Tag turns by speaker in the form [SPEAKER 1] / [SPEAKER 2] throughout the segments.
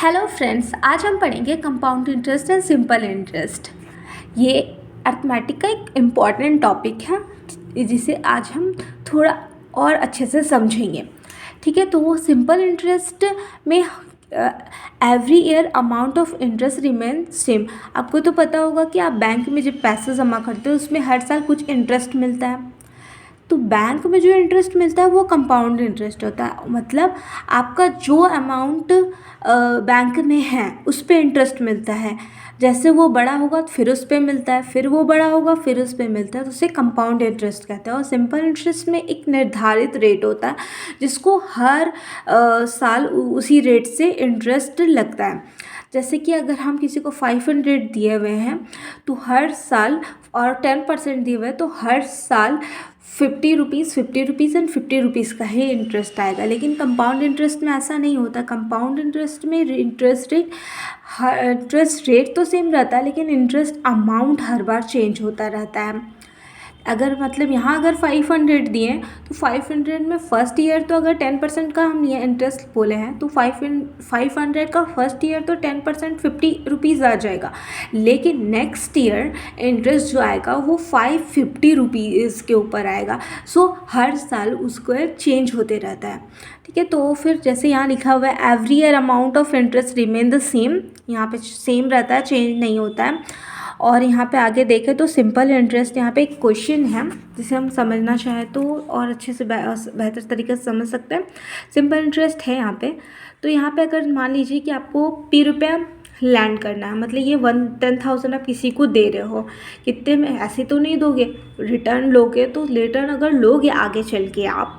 [SPEAKER 1] Hello friends, आज हम पढ़ेंगे compound interest and simple interest. ये अर्थमेटिक का एक इम्पॉर्टेंट टॉपिक है जिसे आज हम थोड़ा और अच्छे से समझेंगे। ठीक है, तो वो सिंपल इंटरेस्ट में every year amount of interest remain same. आपको तो पता होगा कि आप बैंक में जब पैसे जमा करते हो उसमें हर साल कुछ इंटरेस्ट मिलता है। तो बैंक में जो इंटरेस्ट मिलता है वो कंपाउंड इंटरेस्ट होता है, मतलब आपका जो अमाउंट बैंक में है उस पर इंटरेस्ट मिलता है। जैसे वो बड़ा होगा तो फिर उस पर मिलता है, फिर वो बड़ा होगा फिर उस पर मिलता है, तो उसे कंपाउंड इंटरेस्ट कहते हैं। और सिंपल इंटरेस्ट में एक निर्धारित रेट होता है जिसको हर साल उसी रेट से इंटरेस्ट लगता है। जैसे कि अगर हम किसी को 500 दिए हुए हैं तो हर साल, और 10% दिए हुए हैं तो हर साल 50 रुपीज़ एंड 50 रुपीज़ का ही इंटरेस्ट आएगा। लेकिन कंपाउंड इंटरेस्ट में ऐसा नहीं होता। कंपाउंड इंटरेस्ट में इंटरेस्ट रेट तो सेम रहता है लेकिन इंटरेस्ट अमाउंट हर बार चेंज होता रहता है। अगर मतलब यहाँ अगर 500 दिए तो 500 में फ़र्स्ट ईयर तो अगर 10% का हम ये इंटरेस्ट बोले हैं तो 500 का फर्स्ट ईयर तो 10% 50 रुपीज़ आ जाएगा। लेकिन नेक्स्ट ईयर इंटरेस्ट जो आएगा वो 550 रुपीज़ के ऊपर आएगा। सो हर साल उसको चेंज होते रहता है। ठीक है, तो फिर जैसे यहाँ लिखा हुआ है every year amount of interest remain the same, यहाँ पे सेम रहता है, चेंज नहीं होता है। और यहाँ पे आगे देखें तो सिंपल इंटरेस्ट, यहाँ पे एक क्वेश्चन है जिसे हम समझना चाहें तो और अच्छे से बेहतर तरीके से समझ सकते हैं। सिंपल इंटरेस्ट है यहाँ पे। तो यहाँ पे अगर मान लीजिए कि आपको ₹P लैंड करना है, मतलब ये 10,000 आप किसी को दे रहे हो, कितने में ऐसे तो नहीं दोगे, रिटर्न लोगे। तो रिटर्न अगर लोगे आगे चल के आप,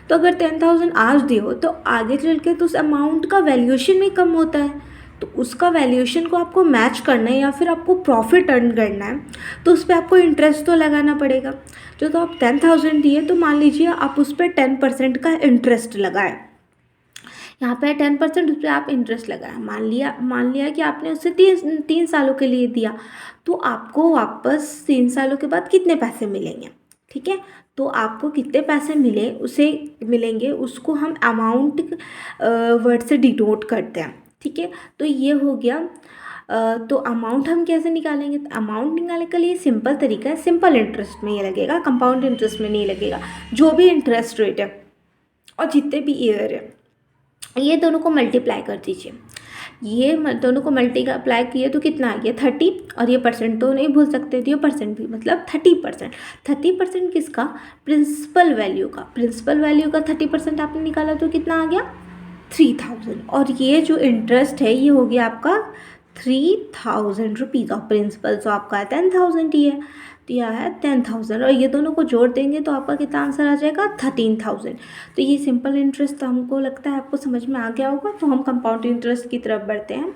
[SPEAKER 1] तो अगर 10,000 आज दियो तो आगे चल के तो उस अमाउंट का वैल्यूएशन भी कम होता है। तो उसका वैल्यूएशन को आपको मैच करना है या फिर आपको प्रॉफिट अर्न करना है तो उस पर आपको इंटरेस्ट तो लगाना पड़ेगा। जो तो आप 10,000 दिए तो मान लीजिए आप उस पर 10% का इंटरेस्ट लगाए। यहाँ पे 10% उस पर आप इंटरेस्ट लगाए। मान लिया कि आपने उसे तीन सालों के लिए दिया, तो आपको वापस 3 सालों के बाद कितने पैसे मिलेंगे। ठीक है, तो आपको कितने पैसे मिलेंगे उसको हम अमाउंट वर्ड से डिनोट करते हैं। ठीक है, तो ये हो गया। तो अमाउंट हम कैसे निकालेंगे, तो अमाउंट निकालने के लिए सिंपल तरीका है, सिंपल इंटरेस्ट में ये लगेगा, कंपाउंड इंटरेस्ट में नहीं लगेगा। जो भी इंटरेस्ट रेट है और जितने भी ईयर है ये दोनों को मल्टीप्लाई कर दीजिए। ये दोनों को मल्टीप्लाई किए तो कितना आ गया 30, और ये परसेंट तो नहीं भूल सकते थे, ये परसेंट भी, मतलब 30%। 30% किसका, प्रिंसिपल वैल्यू का। प्रिंसिपल वैल्यू का 30% आपने निकाला तो कितना आ गया 3,000। और ये जो इंटरेस्ट है ये हो गया आपका 3,000 रुपीज़, और प्रिंसिपल तो आपका 10,000 ही है, तो यह है 10,000, और ये दोनों को जोड़ देंगे तो आपका कितना आंसर आ जाएगा 13,000। तो ये सिंपल इंटरेस्ट हमको लगता है आपको समझ में आ गया होगा। तो हम कंपाउंड इंटरेस्ट की तरफ बढ़ते हैं।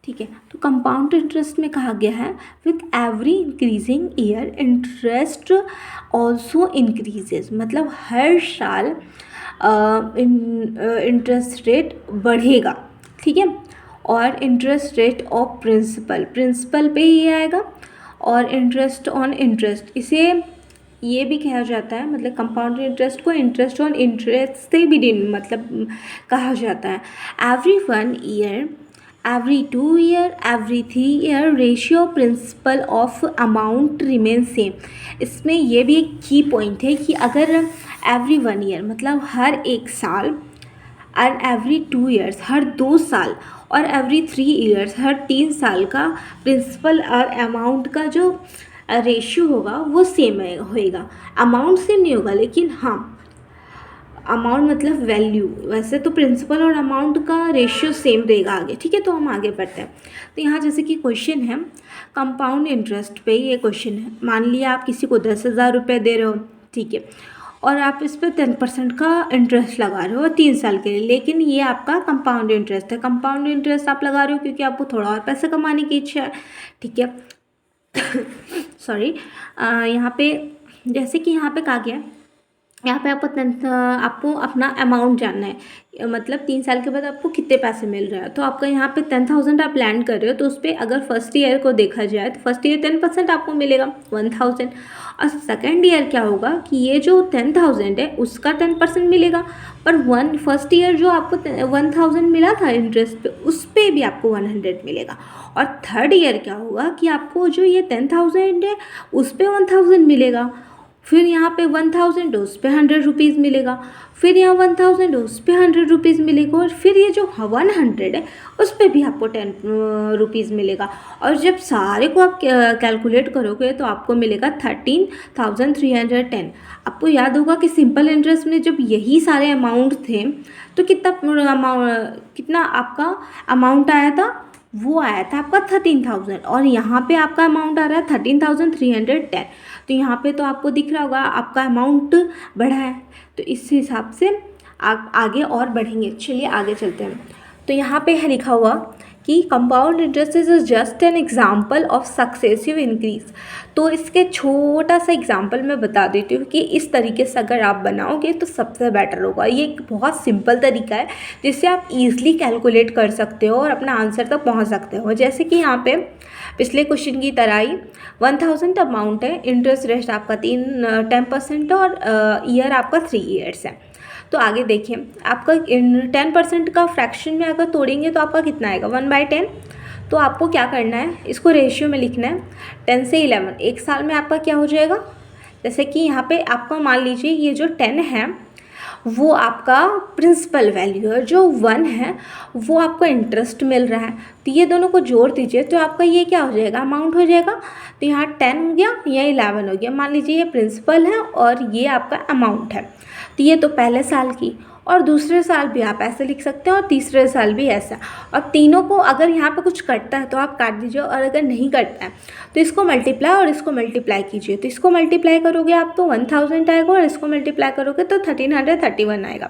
[SPEAKER 1] ठीक है, तो कंपाउंड इंटरेस्ट में कहा गया है with every increasing year interest also increases, मतलब हर साल इंटरेस्ट रेट बढ़ेगा। ठीक है, और इंटरेस्ट रेट ऑफ प्रिंसिपल पे ही आएगा, और इंटरेस्ट ऑन इंटरेस्ट, इसे ये भी कहा जाता है, मतलब कंपाउंड इंटरेस्ट को इंटरेस्ट ऑन इंटरेस्ट से भी मतलब कहा जाता है। Every 1 year, every 2 year, every 3 year ratio principle of amount remain same. इसमें यह भी एक की पॉइंट है कि अगर एवरी 1 ईयर मतलब हर एक साल, और एवरी 2 ईयर्स हर 2 साल, और एवरी 3 ईयर्स हर 3 साल का प्रिंसिपल और अमाउंट का जो रेशियो होगा वो सेम होएगा। अमाउंट सेम नहीं होगा लेकिन हाँ, अमाउंट मतलब वैल्यू, वैसे तो प्रिंसिपल और अमाउंट का रेशियो सेम रहेगा आगे। ठीक है, तो हम आगे बढ़ते हैं। तो यहाँ जैसे कि क्वेश्चन है कंपाउंड इंटरेस्ट पे, ये क्वेश्चन है, मान लिया आप किसी को 10,000 रुपये दे रहे हो, ठीक है, और आप इस पर 10% का इंटरेस्ट लगा रहे हो 3 साल के लिए, लेकिन ये आपका कंपाउंड इंटरेस्ट है। कंपाउंड इंटरेस्ट आप लगा रहे हो क्योंकि आपको थोड़ा और पैसे कमाने की इच्छा है। ठीक है सॉरी, यहाँ पे जैसे कि यहाँ पे कहा गया यहाँ पे आपको अपना अमाउंट जानना है, मतलब 3 साल के बाद आपको कितने पैसे मिल रहे हैं। तो आपका यहाँ पे 10,000 आप लैंड कर रहे हो, तो उस पर अगर फर्स्ट ईयर को देखा जाए तो फर्स्ट ईयर 10% आपको मिलेगा 1,000। और सेकेंड ईयर क्या होगा कि ये जो 10,000 है उसका 10% मिलेगा, पर फर्स्ट ईयर जो आपको 1,000 मिला था इंटरेस्ट पे, उस पर भी आपको 100 मिलेगा। और थर्ड ईयर क्या होगा कि आपको जो ये 10,000 है उस पर 1,000 मिलेगा, फिर यहाँ पे 1,000 उस पे 100 रुपीज़ मिलेगा, फिर यहाँ 1,000 उस पे 100 रुपीज़ मिलेगा, और फिर ये जो 100 है उस पे भी आपको 10 रुपीज़ मिलेगा। और जब सारे को आप कैलकुलेट करोगे तो आपको मिलेगा 13,310। आपको याद होगा कि सिंपल इंटरेस्ट में जब यही सारे अमाउंट थे तो कितना आपका अमाउंट आया था, वो आया था आपका 13,000, और यहाँ पे आपका अमाउंट आ रहा है 13,310। तो यहाँ पे तो आपको दिख रहा होगा आपका अमाउंट बढ़ा है, तो इस हिसाब से आप आगे और बढ़ेंगे। चलिए आगे चलते हैं। तो यहाँ पे है लिखा हुआ कि compound interest is just an example of successive increase. तो इसके छोटा सा एग्जाम्पल मैं बता देती हूँ कि इस तरीके से अगर आप बनाओगे तो सबसे बेटर होगा। ये एक बहुत सिंपल तरीका है जिससे आप इजीली कैलकुलेट कर सकते हो और अपना आंसर तक पहुँच सकते हो। जैसे कि यहाँ पे पिछले क्वेश्चन की तरह ही 1,000 अमाउंट है, इंटरेस्ट रेट आपका 10% और ईयर आपका 3 ईयर्स है। तो आगे देखिए, आपका 10% का फ्रैक्शन में अगर तोड़ेंगे तो आपका कितना आएगा 1/10। तो आपको क्या करना है, इसको रेशियो में लिखना है 10 से 11। एक साल में आपका क्या हो जाएगा, जैसे कि यहाँ पे आपका मान लीजिए ये जो 10 है वो आपका प्रिंसिपल वैल्यू है, जो 1 है वो आपको इंटरेस्ट मिल रहा है। तो ये दोनों को जोड़ दीजिए तो आपका ये क्या हो जाएगा, अमाउंट हो जाएगा। तो यहाँ 10 हो गया, यहाँ 11 हो गया। मान लीजिए ये प्रिंसिपल है और ये आपका अमाउंट है। तो ये तो पहले साल की, और दूसरे साल भी आप ऐसे लिख सकते हैं और तीसरे साल भी ऐसा। और तीनों को अगर यहाँ पे कुछ कटता है तो आप काट दीजिए, और अगर नहीं कटता है तो इसको मल्टीप्लाई और इसको मल्टीप्लाई कीजिए। तो इसको मल्टीप्लाई करोगे आप तो 1,000 आएगा, और इसको मल्टीप्लाई करोगे तो 1,331 आएगा।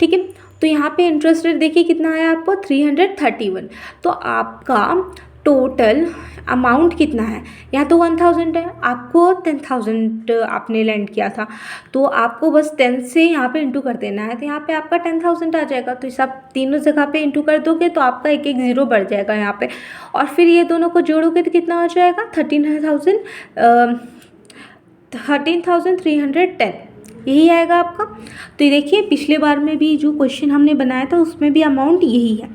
[SPEAKER 1] ठीक है, तो यहाँ पे इंटरेस्ट रेट देखिए कितना आया आपको 331। तो आपका टोटल अमाउंट कितना है, यहाँ तो 1,000 है, आपको 10,000 आपने लैंड किया था, तो आपको बस 10 से यहाँ पे इंटू कर देना है। तो यहाँ पे आपका 10,000 आ जाएगा। तो सब तीनों जगह पे इंटू कर दोगे तो आपका एक एक ज़ीरो बढ़ जाएगा यहाँ पे, और फिर ये दोनों को जोड़ोगे तो कितना हो जाएगा 13,310, यही आएगा आपका। तो ये देखिए पिछले बार में भी जो क्वेश्चन हमने बनाया था उसमें भी अमाउंट यही है।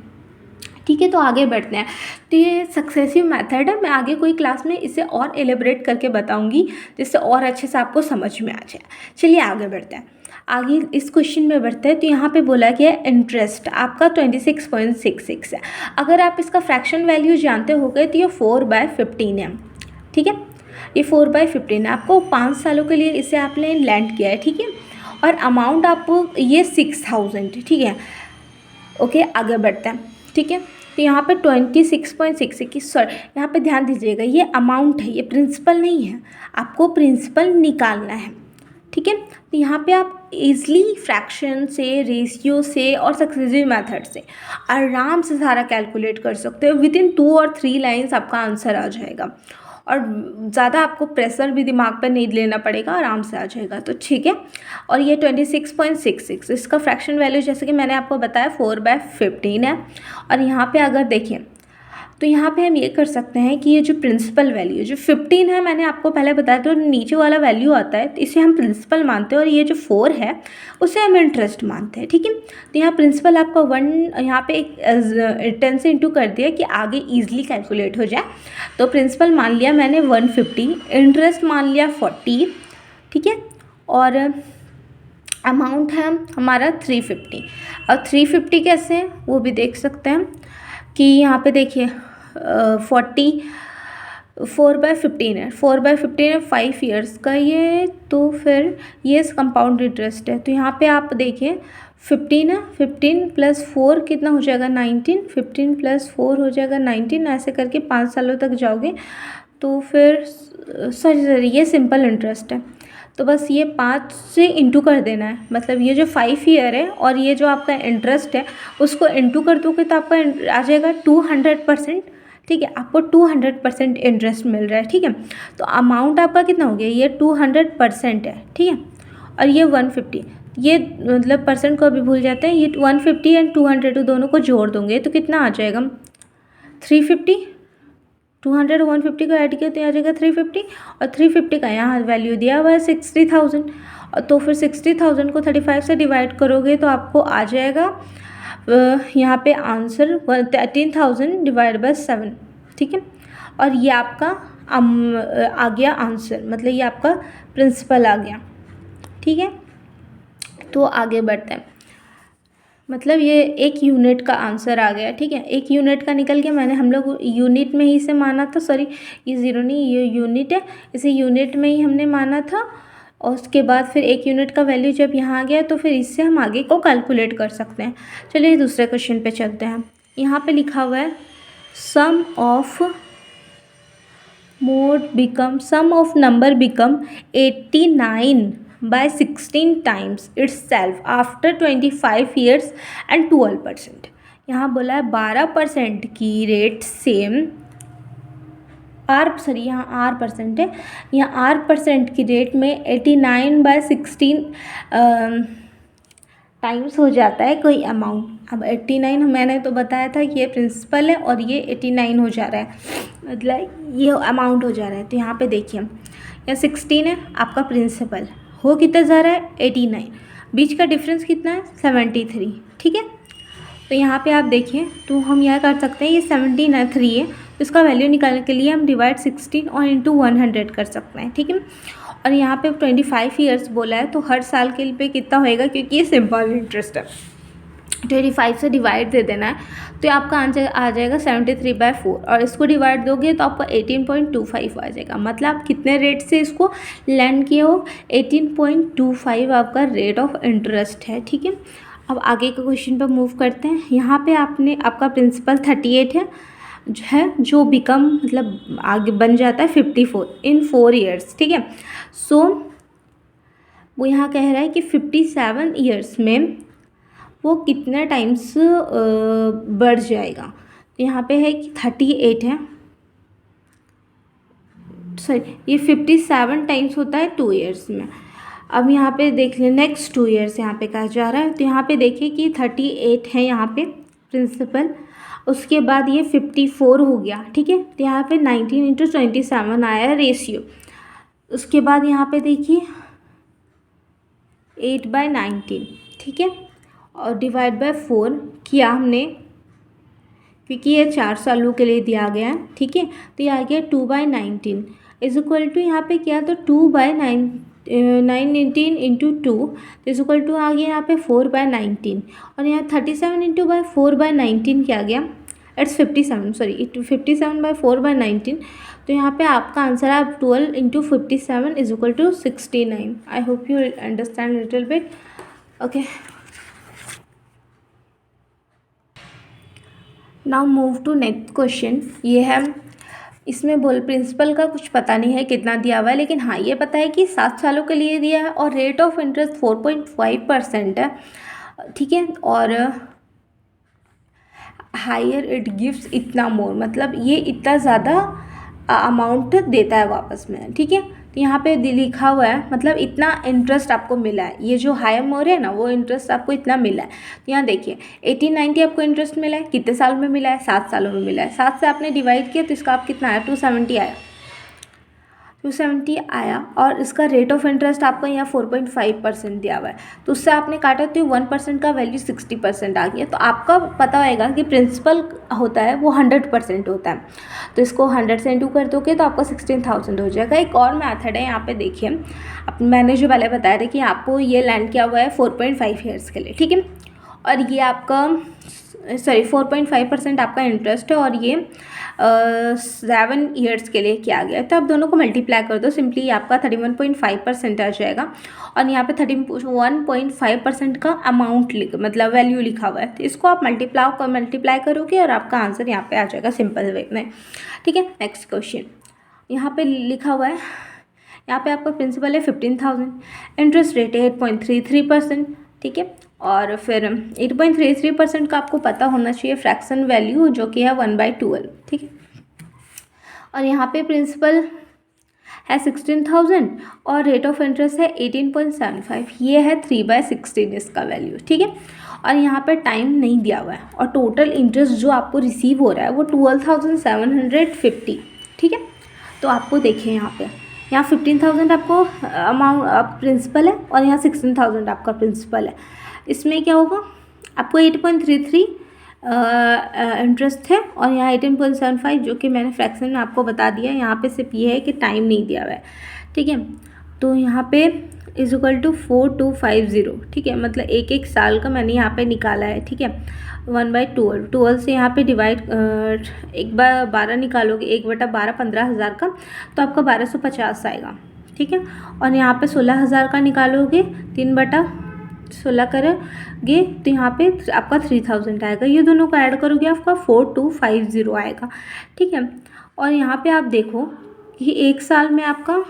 [SPEAKER 1] ठीक है, तो आगे बढ़ते हैं। तो ये सक्सेसिव मेथड है, मैं आगे कोई क्लास में इसे और एलेबरेट करके बताऊंगी जिससे और अच्छे से आपको समझ में आ जाए। चलिए आगे बढ़ते हैं। आगे इस क्वेश्चन में बढ़ते हैं। तो यहाँ पे बोला गया है इंटरेस्ट आपका 26.66 है। अगर आप इसका फ्रैक्शन वैल्यू जानते हो गए तो ये 4/15 है। ठीक है, ये 4/15 है। आपको 5 सालों के लिए इसे आपने लैंड किया है। ठीक है, और अमाउंट आपको ये 6,000। ठीक है, ओके आगे बढ़ते हैं। ठीक है, तो यहाँ पे 26.66, सॉरी यहाँ पे ध्यान दीजिएगा ये अमाउंट है, ये प्रिंसिपल नहीं है, आपको प्रिंसिपल निकालना है। ठीक है, तो यहाँ पे आप इजली फ्रैक्शन से, रेशियो से और सक्सेसिव मेथड से आराम से सारा कैलकुलेट कर सकते हो। विदिन 2 और 3 लाइन्स आपका आंसर आ जाएगा, और ज़्यादा आपको प्रेशर भी दिमाग पर नहीं लेना पड़ेगा, आराम से आ जाएगा। तो ठीक है, और ये 26.66 इसका फ्रैक्शन वैल्यू जैसे कि मैंने आपको बताया 4/15 है। और यहाँ पे अगर देखें तो यहाँ पे हम ये कर सकते हैं कि ये जो प्रिंसिपल वैल्यू जो 15 है, मैंने आपको पहले बताया तो नीचे वाला वैल्यू आता है तो इसे हम प्रिंसिपल मानते हैं, और ये जो 4 है उसे हम इंटरेस्ट मानते हैं। ठीक है, तो यहाँ प्रिंसिपल आपका 1 यहाँ पे एक 10 से इंटू कर दिया कि आगे ईजिली कैलकुलेट हो जाए। तो प्रिंसिपल मान लिया मैंने 150, इंटरेस्ट मान लिया 40। ठीक है, और अमाउंट है हमारा 350। और 350 कैसे है वो भी देख सकते हैं कि यहाँ पे देखिए 4/15 है, 4/15 है 5 ईयर्स का ये। तो फिर ये कंपाउंड इंटरेस्ट है। तो यहाँ पे आप देखिए 15 है, 15 + 4 कितना हो जाएगा 19, 15 + 4 हो जाएगा 19। ऐसे करके 5 सालों तक जाओगे तो फिर सॉरी ये सिंपल इंटरेस्ट है, तो बस ये 5 से इंटू कर देना है। मतलब ये जो 5 ईयर है और ये जो आपका इंटरेस्ट है उसको इंटू कर दोगे तो आपका आ जाएगा 200%। ठीक है, आपको 200% इंटरेस्ट मिल रहा है। ठीक है, तो अमाउंट आपका कितना हो गया, ये 200% है। ठीक है, और ये 150, ये मतलब परसेंट को अभी भूल जाते हैं, ये 150 एंड 200 दोनों को जोड़ दूँगे तो कितना आ जाएगा 350, 200 150 का ऐड किया तो आ जाएगा 350, और 350 का यहाँ वैल्यू दिया हुआ है 60,000, और तो फिर 60,000 को 35 से डिवाइड करोगे तो आपको आ जाएगा यहाँ पे आंसर 13,000 डिवाइड बाय 7, ठीक है। और ये आपका आ गया आंसर, मतलब ये आपका प्रिंसिपल आ गया, ठीक है। तो आगे बढ़ते हैं, मतलब ये एक यूनिट का आंसर आ गया, ठीक है। एक यूनिट का निकल गया, मैंने हम लोग यूनिट में ही इसे माना था, सॉरी ये ज़ीरो नहीं, ये यूनिट है, इसे यूनिट में ही हमने माना था। और उसके बाद फिर एक यूनिट का वैल्यू जब यहाँ आ गया तो फिर इससे हम आगे को कैलकुलेट कर सकते हैं। चलिए दूसरे क्वेश्चन पे चलते हैं। यहाँ पे लिखा हुआ है सम of number become 89 by 16 times itself after 25 years and 12%। यहाँ बोला है 12% की रेट से यहाँ R% है, यहाँ R% की रेट में 89 by 16 टाइम्स हो जाता है कोई अमाउंट। अब 89 मैंने तो बताया था कि ये प्रिंसिपल है और ये 89 हो जा रहा है, मतलब ये अमाउंट हो जा रहा है। तो यहाँ पे देखिए, यहाँ 16 है आपका प्रिंसिपल, हो कितना जा रहा है 89, बीच का डिफरेंस कितना है 73, ठीक है। तो यहाँ पे आप देखिए, तो हम यह कर सकते हैं, ये 73 है, तो इसका वैल्यू निकालने के लिए हम डिवाइड 16 और इंटू 100 कर सकते हैं, ठीक है। और यहाँ पे 25 ईयर्स बोला है, तो हर साल के लिए कितना होएगा, क्योंकि ये सिंपल इंटरेस्ट है, 25 से डिवाइड दे देना है, तो आपका आंसर आ जाएगा 73/4, और इसको डिवाइड दोगे तो आपका 18.25 आ जाएगा। मतलब आप कितने रेट से इसको लैंड किए हो, 18.25 आपका रेट ऑफ इंटरेस्ट है, ठीक है। अब आगे के क्वेश्चन पर मूव करते हैं। यहाँ पे आपका प्रिंसिपल 38 है जो बिकम मतलब आगे बन जाता है 54 इन 4 ईयर्स, ठीक है। सो वो यहाँ कह रहा है कि 57 ईयर्स में वो कितने टाइम्स बढ़ जाएगा। तो यहाँ पे है कि 38 है, सॉरी ये 57 टाइम्स होता है 2 ईयर्स में। अब यहाँ पे देख लें नेक्स्ट 2 ईयर्स यहाँ पे कहा जा रहा है, तो यहाँ पे देखिए कि 38 है यहाँ पे प्रिंसिपल, उसके बाद ये 54 हो गया, ठीक है। तो यहाँ पे 19 × 27 आया रेशियो। उसके बाद यहाँ पे देखिए 8/19, ठीक है, और डिवाइड बाय 4 किया हमने, क्योंकि ये 4 सालों के लिए दिया गया है, ठीक है। तो ये आ गया 2/19 इज इक्वल टू, यहाँ पे किया तो 2/19 इंटू 2 इज इक्वल टू आ गया यहाँ पे 4/19, और यहाँ 37 इंटू 4/19 क्या आ गया, इट्स 57, सॉरी 57/4/19। तो यहाँ पे आपका आंसर है 12 into 57 is equal to 69। I hope you understand little bit, okay. Now move to next question. ये है, इसमें प्रिंसिपल का कुछ पता नहीं है कितना दिया हुआ है, लेकिन हाँ ये पता है कि 7 सालों के लिए दिया है और रेट ऑफ इंटरेस्ट 4.5% है, ठीक है। और हायर इट गिव्स इतना मोर, मतलब ये इतना ज़्यादा अमाउंट देता है वापस में, ठीक है। तो यहाँ पे लिखा हुआ है मतलब इतना इंटरेस्ट आपको मिला है, ये जो हायर मोर है ना वो इंटरेस्ट आपको इतना मिला है। तो यहाँ देखिए 1890 आपको इंटरेस्ट मिला है, कितने साल में मिला है, 7 सालों में मिला है। 7 से आपने डिवाइड किया तो इसका आप कितना आया 270 आया, 270 आया, और इसका रेट ऑफ इंटरेस्ट आपका यहाँ 4.5% दिया हुआ है। तो उससे आपने काटा तो 1% का वैल्यू 60% आ गया। तो आपका पता होएगा कि प्रिंसिपल होता है वो 100% होता है, तो इसको 100 से इंटू कर दोगे तो आपका 16,000 हो जाएगा। एक और मेथड है, यहाँ पे देखिए, अब मैंने जो पहले बताया था कि आपको ये लैंड किया हुआ है 4.5 ईयर्स के लिए, ठीक है। और ये आपका 4.5% आपका इंटरेस्ट है, और ये 7 ईयर्स के लिए किया गया है। तो आप दोनों को मल्टीप्लाई कर दो, सिंपली आपका 31.5% आ जाएगा, और यहाँ पे 31.5% का अमाउंट मतलब वैल्यू लिखा हुआ है। तो इसको आप मल्टीप्लाई करोगे और आपका आंसर यहाँ पे आ जाएगा सिंपल वे में, ठीक है। नेक्स्ट क्वेश्चन यहाँ पे लिखा हुआ है, यहाँ पे आपका प्रिंसिपल है 15,000, इंटरेस्ट रेट है 8.33%, ठीक है। और फिर 8.33% का आपको पता होना चाहिए फ्रैक्शन वैल्यू, जो कि है 1/12, ठीक है। और यहाँ पे प्रिंसिपल है 16,000 और रेट ऑफ इंटरेस्ट है 18.75। ये है 3/16 इसका वैल्यू, ठीक है। और यहाँ पे टाइम नहीं दिया हुआ है और टोटल इंटरेस्ट जो आपको रिसीव हो रहा है वो 12,750, ठीक है। तो आपको देखिए यहाँ 15,000 आपको अमाउंट प्रिंसिपल है और यहाँ 16,000 आपका प्रिंसिपल है। इसमें क्या होगा, आपको 8.33 इंटरेस्ट है और यहाँ 18.75 जो कि मैंने फ्रैक्शन में आपको बता दिया। यहाँ पे सिर्फ ये है कि टाइम नहीं दिया हुआ है, ठीक है। तो यहाँ पे = 4250, ठीक है, मतलब एक साल का मैंने यहाँ पे निकाला है, ठीक है। 1/12 से यहाँ पे डिवाइड 1/12 निकालोगे, 1/12 15,000 का, तो आपका 1250 आएगा, ठीक है। और यहाँ पे 16,000 का निकालोगे, 3/16 करोगे तो यहाँ पे आपका 3,000 आएगा। ये दोनों को ऐड करोगे आपका 4250 आएगा, ठीक है। और यहाँ पे आप देखो कि एक साल में आपका